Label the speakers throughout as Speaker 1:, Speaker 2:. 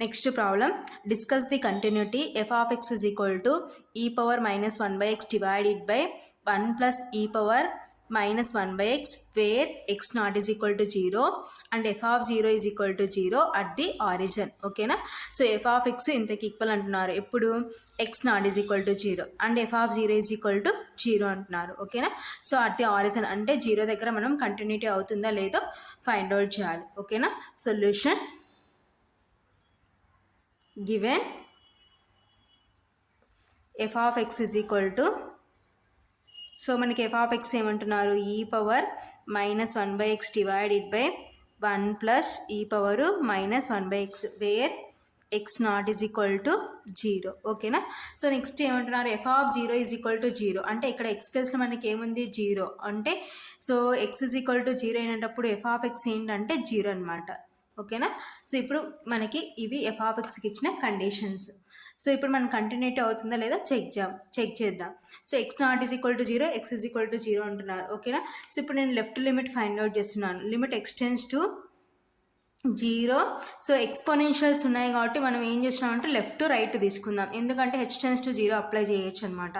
Speaker 1: Next problem, discuss the continuity f of x is equal to e power minus 1 by x divided by 1 plus e power minus 1 by x where x naught is equal to 0 and f of 0 is equal to 0 at the origin. Okay na? So f of x ఇంతకి equal అంటున్నారు ఎప్పుడు x naught is equal to 0 and f of 0 is equal to 0 అంటున్నారు. ఓకేనా? So at the origin అంటే 0 దగ్గర మనం continuity అవుతుందా లేదో ఫైండ్ అవుట్ చేయాలి. ఓకేనా? Solution given f of x is equal to, so మనకి f of x ఏమంటున్నారు e power minus 1 by x divided by 1 plus e power minus 1 by x where x naught is equal to 0. ఓకేనా? So next ఏమంటున్నారు f of 0 is equal to 0 అంటే ఇక్కడ x ప్లస్లో మనకి ఏముంది 0 అంటే so x is equal to 0 అయినప్పుడు f of x ఏంటంటే 0 అనమాట. ఓకేనా? సో ఇప్పుడు మనకి ఇవి f ఆఫ్ ఎక్స్కి ఇచ్చిన కండిషన్స్. సో ఇప్పుడు మనం కంటిన్యూటీ అవుతుందా లేదా చెక్ చేద్దాం. So x naught is equal to 0, x is equal to 0 అంటున్నారు. ఓకేనా? సో ఇప్పుడు నేను లెఫ్ట్ లిమిట్ ఫైండ్ అవుట్ చేస్తున్నాను. Limit x tends to 0. So exponentials ఉన్నాయి కాబట్టి మనం ఏం చేస్తున్నామంటే లెఫ్ట్ రైట్ తీసుకుందాం, ఎందుకంటే హెచ్ టెన్స్ టు 0 అప్లై చేయొచ్చు అనమాట.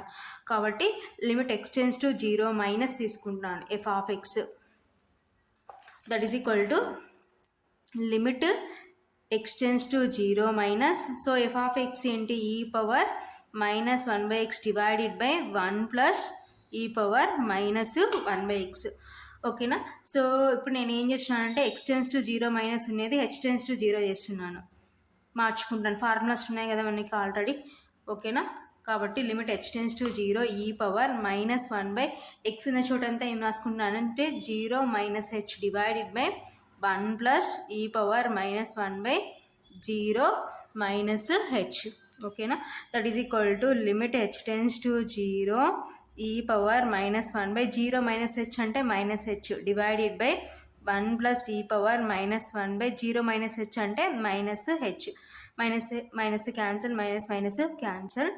Speaker 1: కాబట్టి లిమిట్ ఎక్స్టెండ్స్ టు 0 మైనస్ తీసుకుంటున్నాను f of x that is equal to limit x tends to 0 minus, so f of x ఏంటి e power minus 1 by x divided by 1 plus e power minus 1 by x. ఓకేనా? So ఇప్పుడు నేను ఏం చేస్తున్నానంటే extends to 0 minus ఉన్నది హెచ్టెన్స్ to 0 చేస్తున్నాను, మార్చుకుంటాను. Formulas ఉన్నాయి కదా మనకి ఆల్రెడీ. ఓకేనా? కాబట్టి limit హెచ్టెన్స్ to 0 e power minus 1 by X ఉన్న చోటంతా ఏం రాసుకుంటున్నానంటే 0 minus h divided by 1 plus e power minus 1 by 0 minus h. ఓకేనా? That is equal to limit h tends to 0 e power minus 1 by 0 minus h అంటే minus h divided by 1 plus e power minus 1 by 0 minus h అంటే minus h. Minus cancel, minus minus cancel.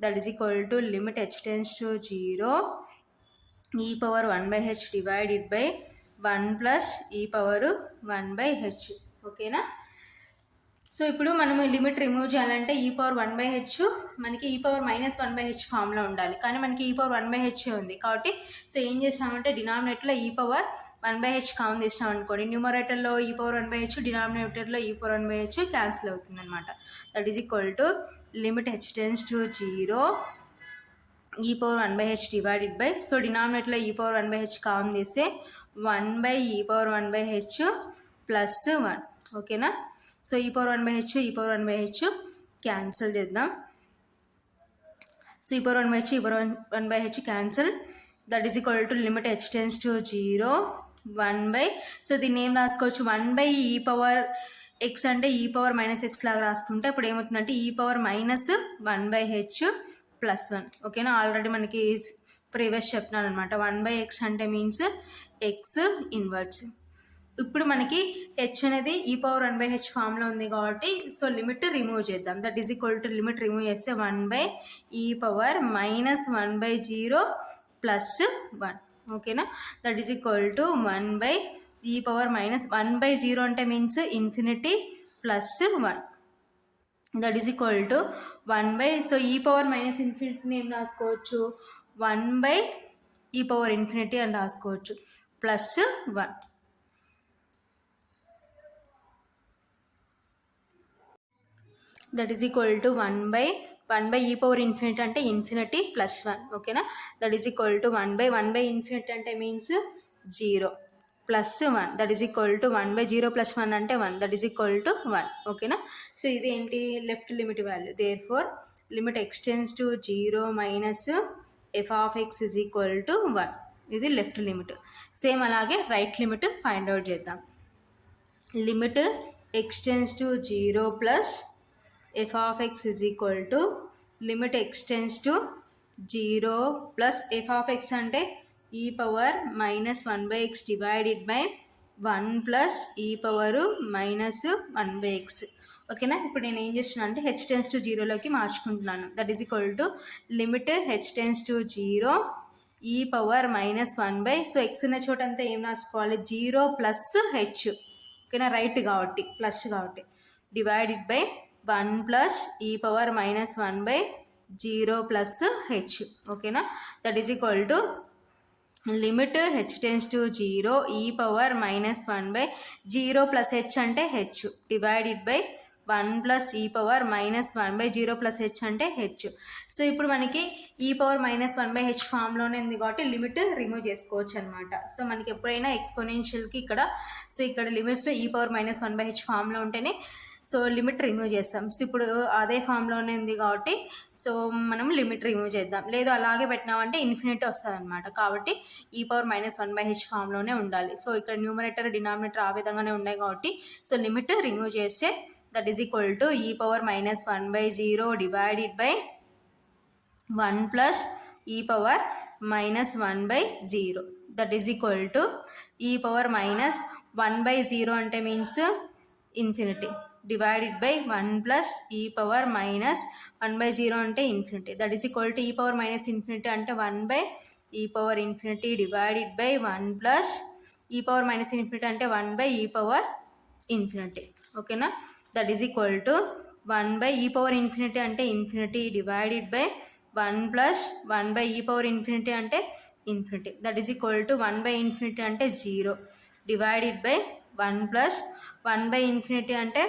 Speaker 1: That is equal to limit h tends to 0 e power 1 by h divided by 1 plus e power 1 by H. ఓకేనా? So ఇప్పుడు మనం limit remove చేయాలంటే ఈ power 1 by H మనకి ఈ power minus 1 by H ఫామ్లో ఉండాలి, కానీ మనకి ఈ పవర్ 1 బై హెచ్ ఉంది. కాబట్టి సో ఏం చేస్తామంటే డినామినేటర్లో e power 1 by H common తీస్తాం అనుకోండి, న్యూమరేటర్లో ఈ power 1 by H, డినామినేటర్లో e power 1 by H cancel అవుతుంది అనమాట. That is equal to limit h tends to 0 e power 1 by h divided by, so డినామినేటర్లో e power 1 by H common తీస్తే 1 by e power 1 by H plus 1. ఓకేనా? So e power 1 by H ఈ power 1 by H cancel చేద్దాం. So e power 1 by H ఈ power 1 by H cancel. That is equal to limit h tends to 0 1 by, so దీన్ని ఏం రాసుకోవచ్చు 1 by e power X అంటే e power minus X లాగా రాసుకుంటే అప్పుడు ఏమవుతుందంటే ఈ power minus 1 by H plus 1. ఓకేనా? ఆల్రెడీ మనకి ప్రీవియస్ చెప్తున్నాను అనమాట. 1 బై ఎక్స్ అంటే మీన్స్ ఎక్స్ ఇన్వర్స్. ఇప్పుడు మనకి హెచ్ అనేది ఈ పవర్ 1 బై హెచ్ ఫామ్లో ఉంది కాబట్టి సో లిమిట్ రిమూవ్ చేద్దాం. That is equal to limit remove చేస్తే 1 by e power minus 1 by 0 plus 1. ఓకేనా? That is equal to 1 by e power minus 1 by 0 అంటే means infinity plus 1. That is equal to 1 by, so e power minus ఇన్ఫినిటీని ఏం రాసుకోవచ్చు 1 by e power infinity అని రాసుకోవచ్చు plus 1. That is equal to 1 by e power infinity అంటే infinity plus 1. ఓకేనా? That is equal to 1 by infinity అంటే means 0 plus 1. That is equal to 1 by 0 plus 1 అంటే 1. That is equal to 1. ఓకేనా? So ఇది ఏంటి left limit value. Therefore limit x tends to 0 minus f of x is equal to 1. ఇది left limit. Same అలాగే right limit find out చేద్దాం. Limit x tends to 0 plus f of x is equal to limit extends to 0 plus f of x అంటే e power minus 1 by x divided by 1 plus e power minus 1 by x. ఓకేనా? ఇప్పుడు నేను ఏం చేస్తున్నాను అంటే h tends to 0లోకి మార్చుకుంటున్నాను. That is equal to limit h tends to 0 e power minus 1 by, so x ఉన్న చోటంతా ఏం రాసుకోవాలి 0 ప్లస్ హెచ్. ఓకేనా? రైట్ కాబట్టి ప్లస్ కాబట్టి divided by 1 plus e power minus 1 by 0 plus h. ఓకేనా, that is equal to limit h tends to 0 e power minus 1 by 0 plus h అంటే h divided by 1 plus e power minus 1 by 0 plus h అంటే H. So ఇప్పుడు మనకి ఈ power minus 1 by h ఫామ్లోనే ఉంది కాబట్టి limit remove చేసుకోవచ్చు అనమాట. So మనకి ఎప్పుడైనా ఎక్స్పోనెన్షియల్కి ఇక్కడ ఇక్కడ లిమిట్స్లో ఈ పవర్ మైనస్ 1 బై హెచ్ ఫామ్లో ఉంటేనే సో లిమిట్ రిమూవ్ చేస్తాం. సో ఇప్పుడు అదే ఫామ్లోనే ఉంది కాబట్టి సో మనం లిమిట్ రిమూవ్ చేద్దాం. లేదు అలాగే పెట్టినామంటే ఇన్ఫినిటీ వస్తుంది అనమాట. కాబట్టి e power minus 1 by h ఫామ్లోనే ఉండాలి. సో ఇక్కడ న్యూమరేటర్ డినామినేటర్ ఆ విధంగానే ఉన్నాయి కాబట్టి సో లిమిట్ రిమూవ్ చేస్తే that is equal to e power minus 1 by 0 divided by 1 plus e power minus 1 by 0 that is equal to e power minus 1 by 0 అంటే means infinity divided by 1 plus e power minus 1 by 0 అంటే infinity. That is equal to e power minus infinity అంటే 1 by e power infinity divided by 1 plus e power minus infinity అంటే 1 by e power infinity. ఓకేనా, that is equal to 1 by e power infinity అంటే infinity divided by 1 plus 1 by e power infinity అంటే infinity. That is equal to 1 by infinity అంటే 0 divided by 1 plus 1 by infinity అంటే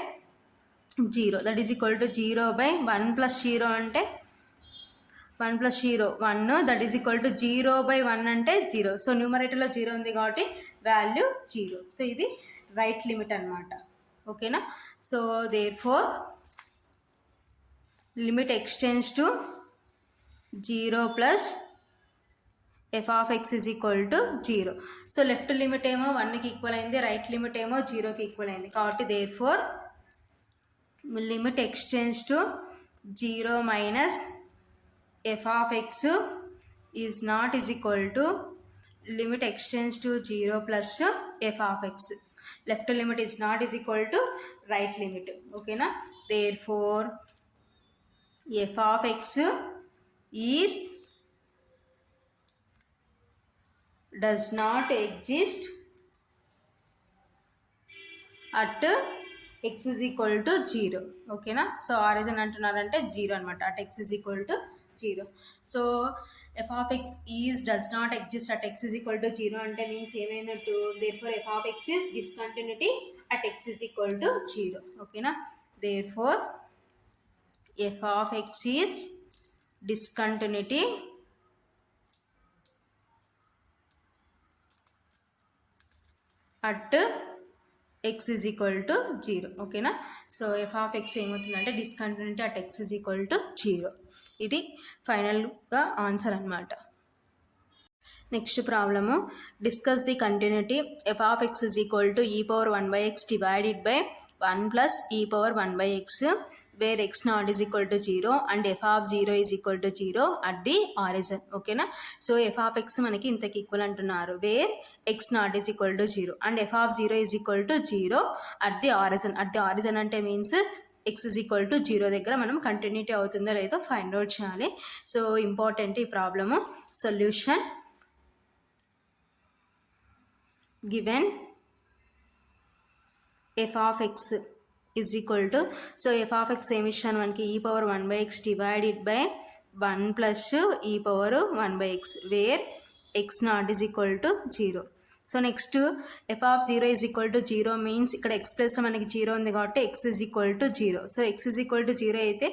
Speaker 1: 0. That is equal to 0 by 1 plus 0 అంటే 1 plus 0 1. That is equal to 0 by 1 అంటే 0. So న్యూమరేటర్లో 0 ఉంది కాబట్టి value 0. So ఇది right limit అనమాట. ఓకేనా, so therefore limit x tends to 0 plus f of x is equal to 0. So left limit ఏమో 1కి ఈక్వల్ అయింది, రైట్ లిమిట్ ఏమో 0కి ఈక్వల్ అయింది. కాబట్టి therefore limit x tends to 0 minus f of x is not is equal to limit x tends to 0 plus f of x. Left limit is not is equal to right limit. ఓకేనా, therefore f of x is does not exist at x is equal to 0. ఓకేనా, so origin అంటున్నారంటే 0 అనమాట, at x is equal to 0. So f of x is does not exist at x is equal to 0 అంటే means ఏమైనట్టు, therefore f of x is discontinuity at x is equal to 0. ఓకేనా, therefore f of x is discontinuity at x is equal to 0. ఓకేనా, so f of X ఏమవుతుందంటే discontinuity at x is equal to 0. ఇది ఫైనల్గా answer అనమాట. Next problem, discuss the continuity F of X is equal to e power 1 by x divided by 1 plus e power 1 by x where x naught is equal to 0 and f of 0 is equal to 0 at the origin. ఓకేనా, so f of x మనకి ఇంతకి equal అంటున్నారు, wear x naught is equal to 0 and f of 0 is equal to 0 at the origin. at the origin అంటే means x is equal to 0 దగ్గర మనం continuity అవుతుందో లేదో find out చేయాలి. So important ఈ problem. Solution given f of x is equal to, so f of x ఏమి ఇచ్చాను మనకి, e power 1 by x divided by 1 plus e power 1 by x where x naught is equal to 0. So next f of 0 is equal to 0 means ఇక్కడ x ప్లస్లో మనకి 0 ఉంది కాబట్టి x is equal to 0. So x is equal to 0 అయితే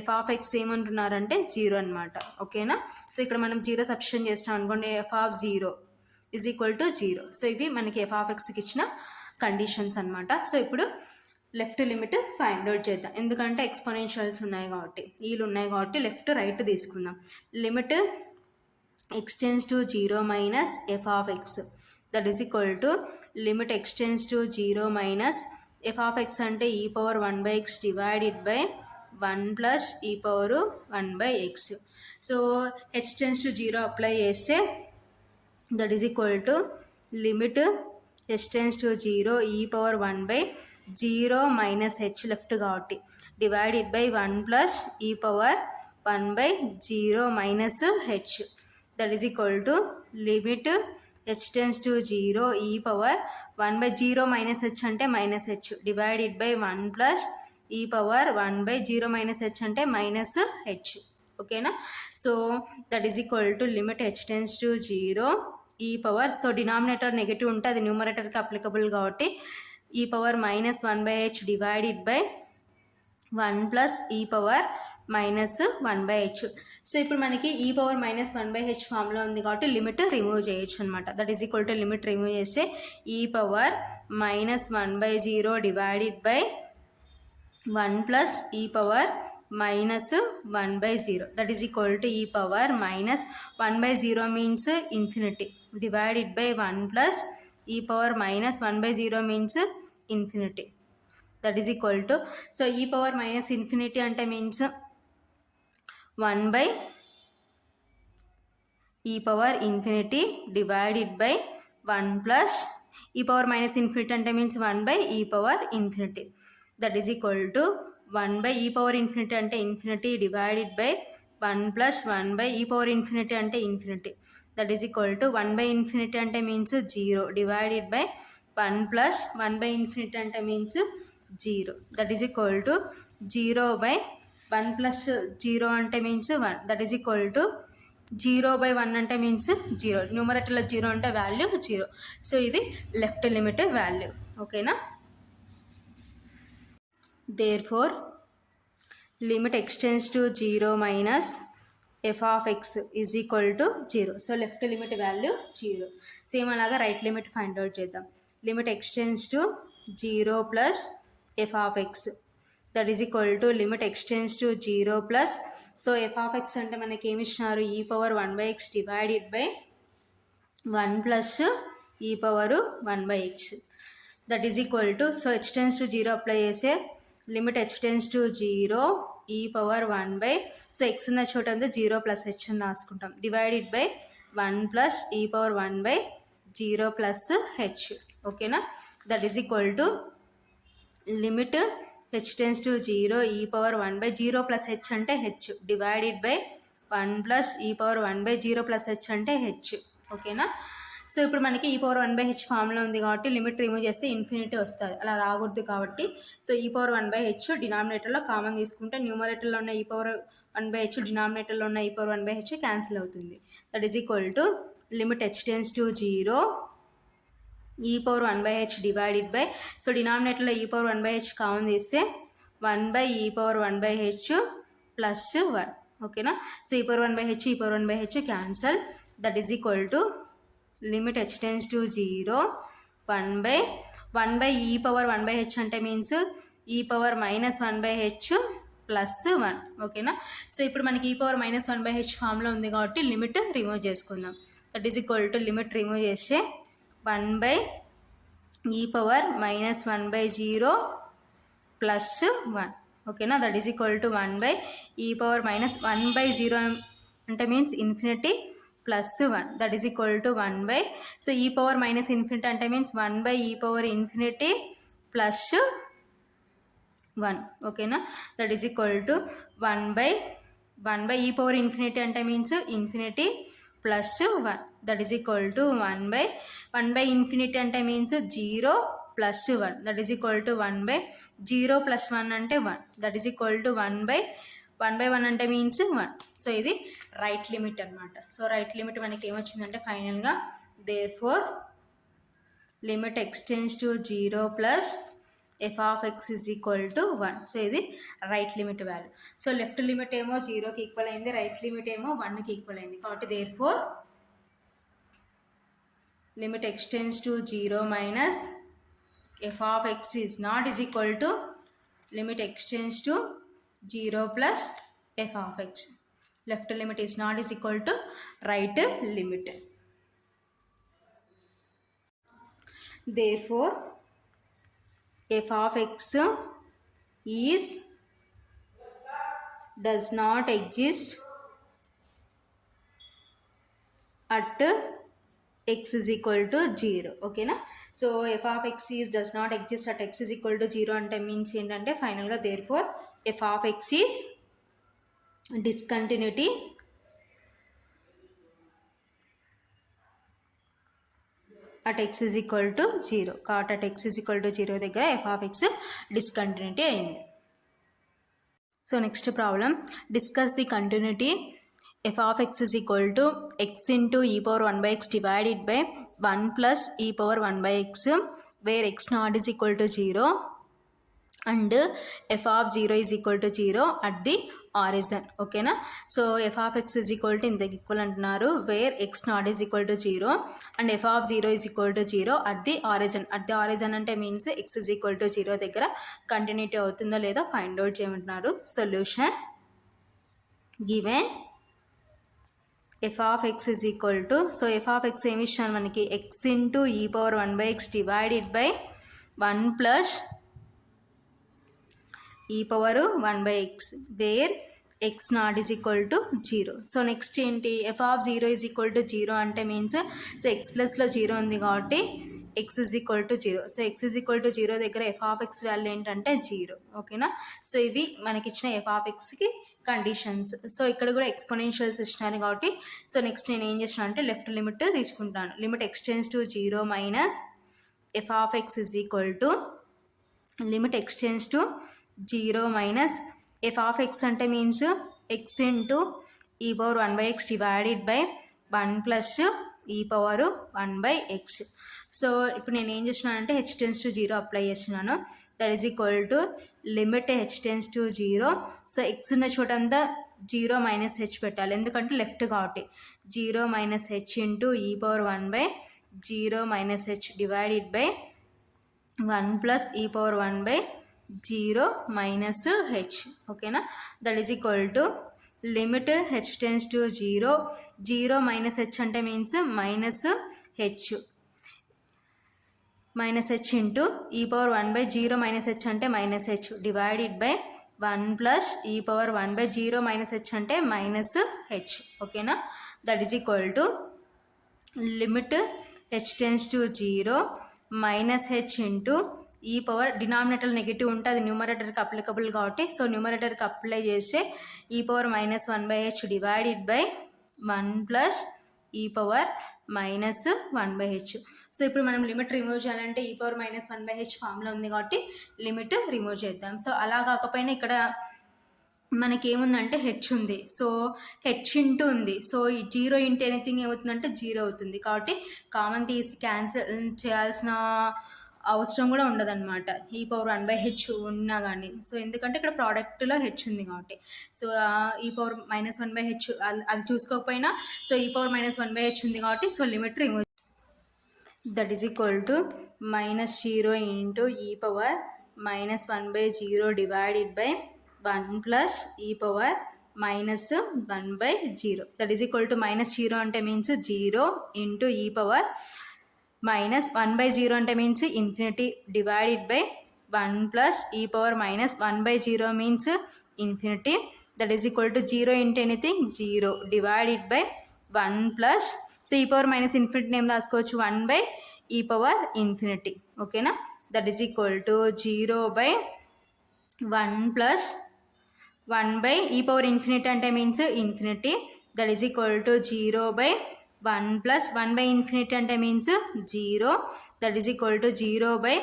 Speaker 1: f of x ఏమంటున్నారంటే 0 అనమాట. ఓకేనా, so ఇక్కడ మనం 0 సబ్స్టిట్యూట్ చేస్తాం అనుకోండి, f of 0 is equal to 0. So ఇవి మనకి f of xకి ఇచ్చిన కండిషన్స్ అనమాట. సో ఇప్పుడు లెఫ్ట్ లిమిట్ ఫైండ్ అవుట్ చేద్దాం, ఎందుకంటే ఎక్స్పోనెన్షియల్స్ ఉన్నాయి కాబట్టి, వీళ్ళు ఉన్నాయి కాబట్టి లెఫ్ట్ రైట్ తీసుకుందాం. Limit x tends to 0 minus f of x that is equal to limit x tends to 0 minus f of x అంటే e power 1 by x divided by 1 plus e power 1 by x. So x tends to 0 apply చేస్తే that is equal to limit x tends to 0 e power 1 by 0 minus h left కాబట్టి divided by 1 plus e power 1 by 0 minus H that is equal to limit h tends to 0 e power 1 by 0 minus h అంటే minus h divided by 1 plus e power 1/0 minus h అంటే minus h. ఓకేనా. So that is equal to limit h tends to 0 e power, so denominator negative ఉంటే అది న్యూమరేటర్కి applicable కాబట్టి e power minus 1/h divided by 1 plus e power minus 1/h. So ఇప్పుడు మనకి ఈ power minus 1/h ఫామ్లో ఉంది కాబట్టి లిమిట్ రిమూవ్ చేయొచ్చు అనమాట. That is equal to limit remove చేస్తే e power minus 1/0 divided by 1 plus e power minus 1/0 that is equal to e power minus 1/0 means infinity divided by 1 plus e power minus 1/0 means infinity that is equal to, so e power minus infinity అంటే means 1 e power infinity divided by 1 plus e power minus infinity అంటే means 1 e power infinity that is equal to 1 e power infinity అంటే infinity divided by 1 plus 1 e power infinity అంటే infinity that is equal to 1 infinity అంటే means 0 divided by 1 plus 1 infinity అంటే means 0 that is equal to 0/1 plus 0 అంటే means 1 that is equal to 0/1 అంటే means 0. న్యూమరేటర్లో 0 అంటే value 0. So ఇది left limit value. ఓకేనా. Therefore limit x tends to 0 minus f of x is equal to 0. So left limit value 0. Same అలాగా right limit find out చేద్దాం. Limit x tends to 0 plus f of x that is equal to limit x tends to 0 plus, so f of x అంటే మనకి ఏమి ఇచ్చినారు e power 1/x divided by 1 plus e power 1/x that is equal to, so h tends to 0 apply చేసే limit h tends to 0 e power 1 so x ఉన్న చోట అంతా 0 plus h అని రాసుకుంటాం divided by 1 plus e power 1/0 plus h. ఓకేనా. That is equal to limit h tends to 0 e power 1/0 plus h అంటే h divided by 1 plus e power 1/0 plus h అంటే h. ఓకేనా. So ఇప్పుడు మనకి ఈ power 1/h ఫామ్లో ఉంది కాబట్టి లిమిట్ రిమూవ్ చేస్తే ఇన్ఫినిటీ వస్తుంది, అలా రాకూడదు కాబట్టి so e power 1/h డినామినేటర్లో common తీసుకుంటే న్యూమరేటర్లో ఉన్న ఈ పవర్ 1/h డినామినేటర్లో ఉన్న ఈ పవర్ 1/h క్యాన్సిల్ అవుతుంది. That is equal to limit h tends to 0 e power 1/h divided by, so డినామినేటర్లో ఈ పవర్ 1/h కామన్ తీస్తే 1 ఈ పవర్ 1/h ప్లస్ 1. ఓకేనా. So e power 1/h ఈ power 1/h cancel. That is equal to limit h tends to 0 1 e power 1/h అంటే means ఈ power minus 1/h plus 1. ఓకేనా. So ఇప్పుడు మనకి ఈ power minus 1/h ఫామ్లో ఉంది కాబట్టి లిమిట్ రిమూవ్ చేసుకుందాం. That is equal to limit remove చేస్తే 1 ఈ పవర్ మైనస్ 1/0 ప్లస్ 1. ఓకేనా. That is equal to 1 e power minus 1/0 అంటే means infinity plus 1 that is equal to 1 so e power minus infinity అంటే means 1 e power infinity plus 1. ఓకేనా. That is equal to 1 e power infinity అంటే means infinity plus 1 that is equal to 1 infinity అంటే means 0 plus 1 that is equal to 1/0 plus 1 అంటే 1 that is equal to 1/1 అంటే means 1. So ఇది right limit అనమాట. So right limit మనకి ఏమొచ్చిందంటే ఫైనల్గా therefore limit x tends to 0 plus f of x is equal to 1. So ఇది right limit value. So left limit ఏమో 0కి ఈక్వల్ అయింది, రైట్ లిమిట్ ఏమో 1కి ఈక్వల్ అయింది కాబట్టి therefore limit x tends to 0 minus f of x is not is equal to limit x tends to 0 plus f of x. Left limit is not is equal to right limit. Therefore f of x is does not exist at x is equal to 0. ఓకేనా. So f of x is does not exist at x is equal to 0 అంటే means ఏంటంటే ఫైనల్గా therefore f of x is discontinuity at x is equal to 0 కాబట్టి at x is equal to 0 దగ్గర f of x discontinuity అయింది. So next problem, discuss the continuity f of x is equal to x into e power 1 by x divided by 1 plus e power 1 by x, where x naught is equal to 0 and f of 0 is equal to 0 at the origin. ఓకేనా. So f of x is equal to ఇంతకు equal అంటున్నారు, wear x naught is equal to 0 and f of 0 is equal to 0 at the origin. at the origin అంటే means x is equal to 0 దగ్గర continuity అవుతుందో లేదో find out చేయమంటున్నారు. Solution given f of x is equal to, so f of x ఏమి ఇచ్చాను మనకి, x into e power 1 by x divided by 1 plus e power 1 by x, where x naught is equal to 0. So next ఏంటి, f of 0 is equal to 0 అంటే means so x ప్లస్లో 0 ఉంది కాబట్టి x is equal to 0. So x is equal to 0 దగ్గర f of x value ఏంటంటే 0. ఓకేనా. So ఇవి మనకిచ్చిన f of xకి కండిషన్స్. సో ఇక్కడ కూడా ఎక్స్పోనెన్షియల్స్ ఇచ్చినారు కాబట్టి సో నెక్స్ట్ నేను ఏం చేసిన అంటే లెఫ్ట్ లిమిట్ తీసుకుంటాను. Limit x tends to 0 minus f of x is equal to limit x tends to 0 minus f of x అంటే means x into e power 1 by x divided by 1 plus e power 1 by x. So ఇప్పుడు నేను ఏం చేస్తున్నానంటే h tends to 0 apply చేస్తున్నాను. That is equal to limit h tends to 0. So x ఉన్న చోట అంతా 0 minus h పెట్టాలి, ఎందుకంటే లెఫ్ట్ కాబట్టి 0 minus h into e power 1 by 0 minus h divided by 1 plus e power 1 by 0 minus h. ఓకేనా. That is equal to limit h tends to 0, 0 minus h అంటే means minus h, minus h into e power 1 by 0 minus h అంటే minus h divided by 1 plus e power 1 by 0 minus h అంటే minus h. ఓకేనా. That is equal to limit h tends to 0 minus h into e power denominator negative ఉంటే అది న్యూమరేటర్కి applicable కాబట్టి so న్యూమరేటర్కి apply చేస్తే e power minus 1 by h divided by 1 plus e power minus 1 by h. So ఇప్పుడు మనం limit remove చేయాలంటే ఈ పవర్ మైనస్ 1 బై h ఫామ్లో ఉంది కాబట్టి లిమిట్ రిమూవ్ చేద్దాం. సో అలా కాకపోయినా ఇక్కడ మనకి ఏముందంటే h ఉంది, సో h ఇంటూ ఉంది, సో ఈ 0 ఇంటూ ఎనీథింగ్ ఏమవుతుందంటే 0 అవుతుంది కాబట్టి కామన్ తీసి క్యాన్సిల్ చేయాల్సిన అవసరం కూడా ఉండదన్నమాట ఈ పవర్ 1 బై h ఉన్నా కానీ. సో ఎందుకంటే ఇక్కడ ప్రోడక్ట్లో h ఉంది కాబట్టి so e power minus 1 by h అది చూసుకోకపోయినా so e power minus 1 by h ఉంది కాబట్టి so limit remove. That is equal to minus 0 into e power minus 1 by 0 divided by 1 plus e power minus 1 by 0. That is equal to minus 0 అంటే means 0 into e power minus 1 by 0 అంటే means infinity divided by 1 plus e power minus 1 by 0 means infinity. That is equal to 0 into anything 0 divided by 1 plus so e power minus infinity name రాసుకోవచ్చు 1 by e power infinity. ఓకేనా. That is equal to 0 by 1 plus 1 by e power infinity అంటే means infinity. That is equal to 0 by 1 plus 1 by infinity అంటే means 0. That is equal to 0 by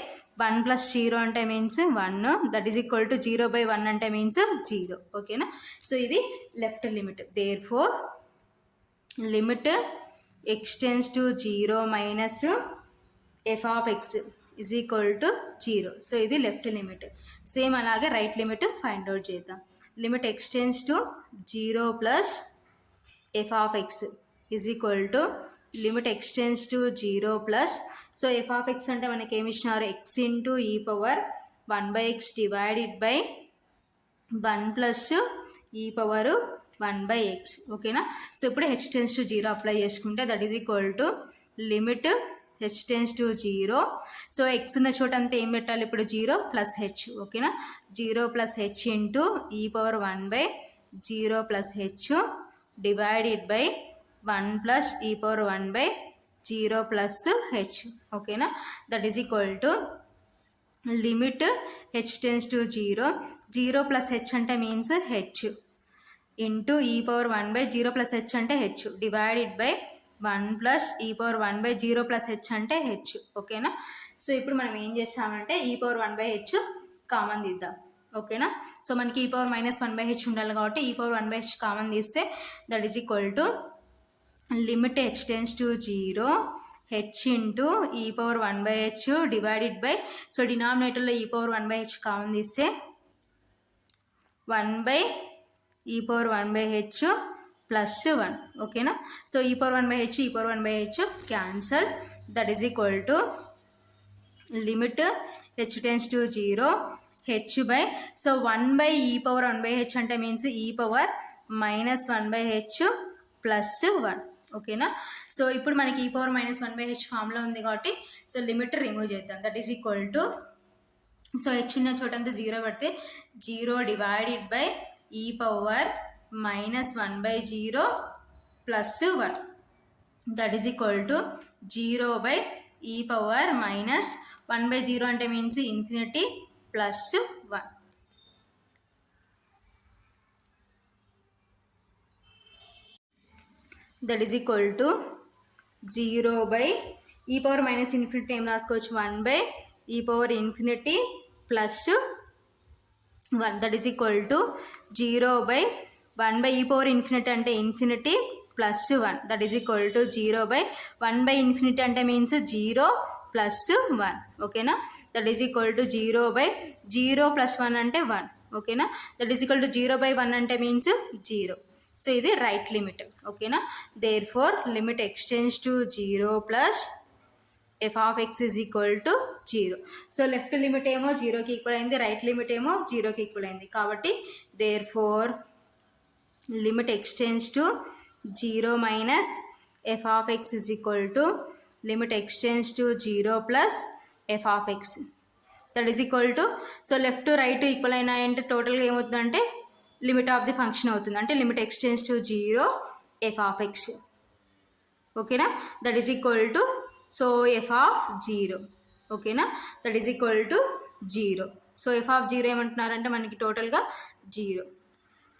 Speaker 1: 1 plus 0 అంటే means 1. That is equal to 0 by 1 అంటే means 0. ఓకేనా. So ఇది left limit. Therefore limit x tends to 0 minus f of x is equal to 0. So ఇది left limit. Same అలాగే right limit find out చేద్దాం. Limit x tends to 0 plus f of x is equal to limit x tends to 0 plus so f of x అంటే మనకి ఏమి ఇచ్చినారు, x into e power 1 by x divided by 1 plus e power 1 by x. ఓకేనా. So ఇప్పుడు h tends to 0 apply చేసుకుంటే that is equal to limit h tends to 0. So x ఉన్న చోట అంతా ఏం పెట్టాలి ఇప్పుడు 0 ప్లస్ h. ఓకేనా. 0 plus h into e power 1 by 0 plus h divided by 1 plus e power 1 by 0 plus h. ఓకేనా. That is equal to limit h tends to 0, 0 plus h అంటే means h into e power 1 by 0 plus h అంటే h divided by 1 plus e power 1 by 0 plus h అంటే h. ఓకేనా. So ఇప్పుడు మనం ఏం చేస్తామంటే ఈ పవర్ 1 బై h కామన్ తీద్దాం. ఓకేనా. సో మనకి e పవర్ మైనస్ 1/h ఉండాలి కాబట్టి e పవర్ 1/h కామన్ తీస్తే that is equal to limit h tends to 0 h into e power 1/h divided by, so డినామినేటర్లో e పవర్ 1/h కామన్ తీస్తే 1/e power 1/h plus 1. ఓకేనా. So e power 1/h e power 1/h cancel, that is equal to limit h tends to 0 h by, so 1/e power 1/h అంటే means e power minus 1/h plus 1. ఓకేనా. So ఇప్పుడు మనకి e power minus 1/h ఫామ్లో ఉంది కాబట్టి so limit remove చేద్దాం. That is equal to, so h ఉన్న చోటంతా 0 పడితే 0 divided by e power minus 1/0 plus 1. That is equal to 0 by e power minus 1/0 అంటే means infinity plus 1. That is equal to 0 by e power minus infinity ఏం రాసుకోవచ్చు 1/e power infinity plus 1. That is equal to 0 by 1/e power infinity అంటే infinity plus 1. That is equal to 0 by 1/ఇన్ఫినిటీ అంటే means 0 plus 1. ఓకేనా. That is equal to 0 by 0 plus 1 అంటే 1. ఓకేనా. That is equal to 0 by 1 అంటే means 0. So ఇది right limit. ఓకేనా. Therefore limit x tends to 0 plus f of x is equal to 0. So left limit ఏమో 0కి equal అయింది, right limit ఏమో 0కి ఈక్వల్ అయింది కాబట్టి therefore limit x tends to 0 minus f of x is equal to limit x tends to 0 plus f of x. That is equal to, so left right equal అయినాయంటే టోటల్గా ఏమవుతుందంటే limit of the function అవుతుంది, అంటే limit x tends to 0 f of x. ఓకేనా. That is equal to, so f of 0. ఓకేనా. That is equal to 0. So f of 0 ఏమంటున్నారంటే మనకి టోటల్గా 0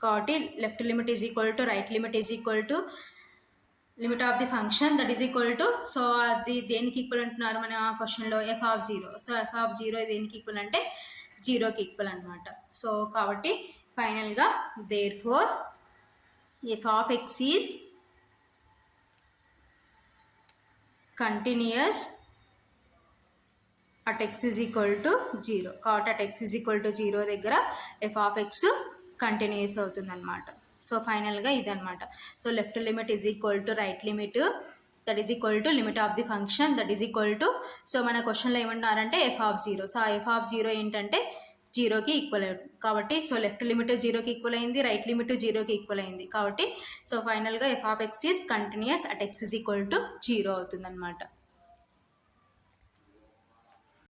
Speaker 1: కాబట్టి left limit is equal to right limit is equal to limit of the function that is equal to, so అది దేనికి equal అంటున్నారు మన క్వశ్చన్లో f of 0. So f of 0 దేనికి ఈక్వల్ అంటే 0కి ఈక్వల్ అనమాట. సో కాబట్టి ఫైనల్గా therefore f of x is continuous at x is equal to 0. కాబట్టి at x is equal to 0 దగ్గర f ఆఫ్ x కంటిన్యూస్ అవుతుంది అనమాట. సో ఫైనల్గా ఇదనమాట. So left limit is equal to right limit that is equal to limit of the function that is equal to, so మన క్వశ్చన్లో ఏమంటున్నారంటే f of 0. So ఆ f of 0 ఏంటంటే 0కి ఈక్వల్ అవుతుంది కాబట్టి, సో లెఫ్ట్ లిమిట్ 0కి ఈక్వల్ అయింది, రైట్ లిమిట్ 0కి ఈక్వల్ అయింది కాబట్టి సో ఫైనల్గా f of x is continuous at x is equal to 0 అవుతుంది అనమాట.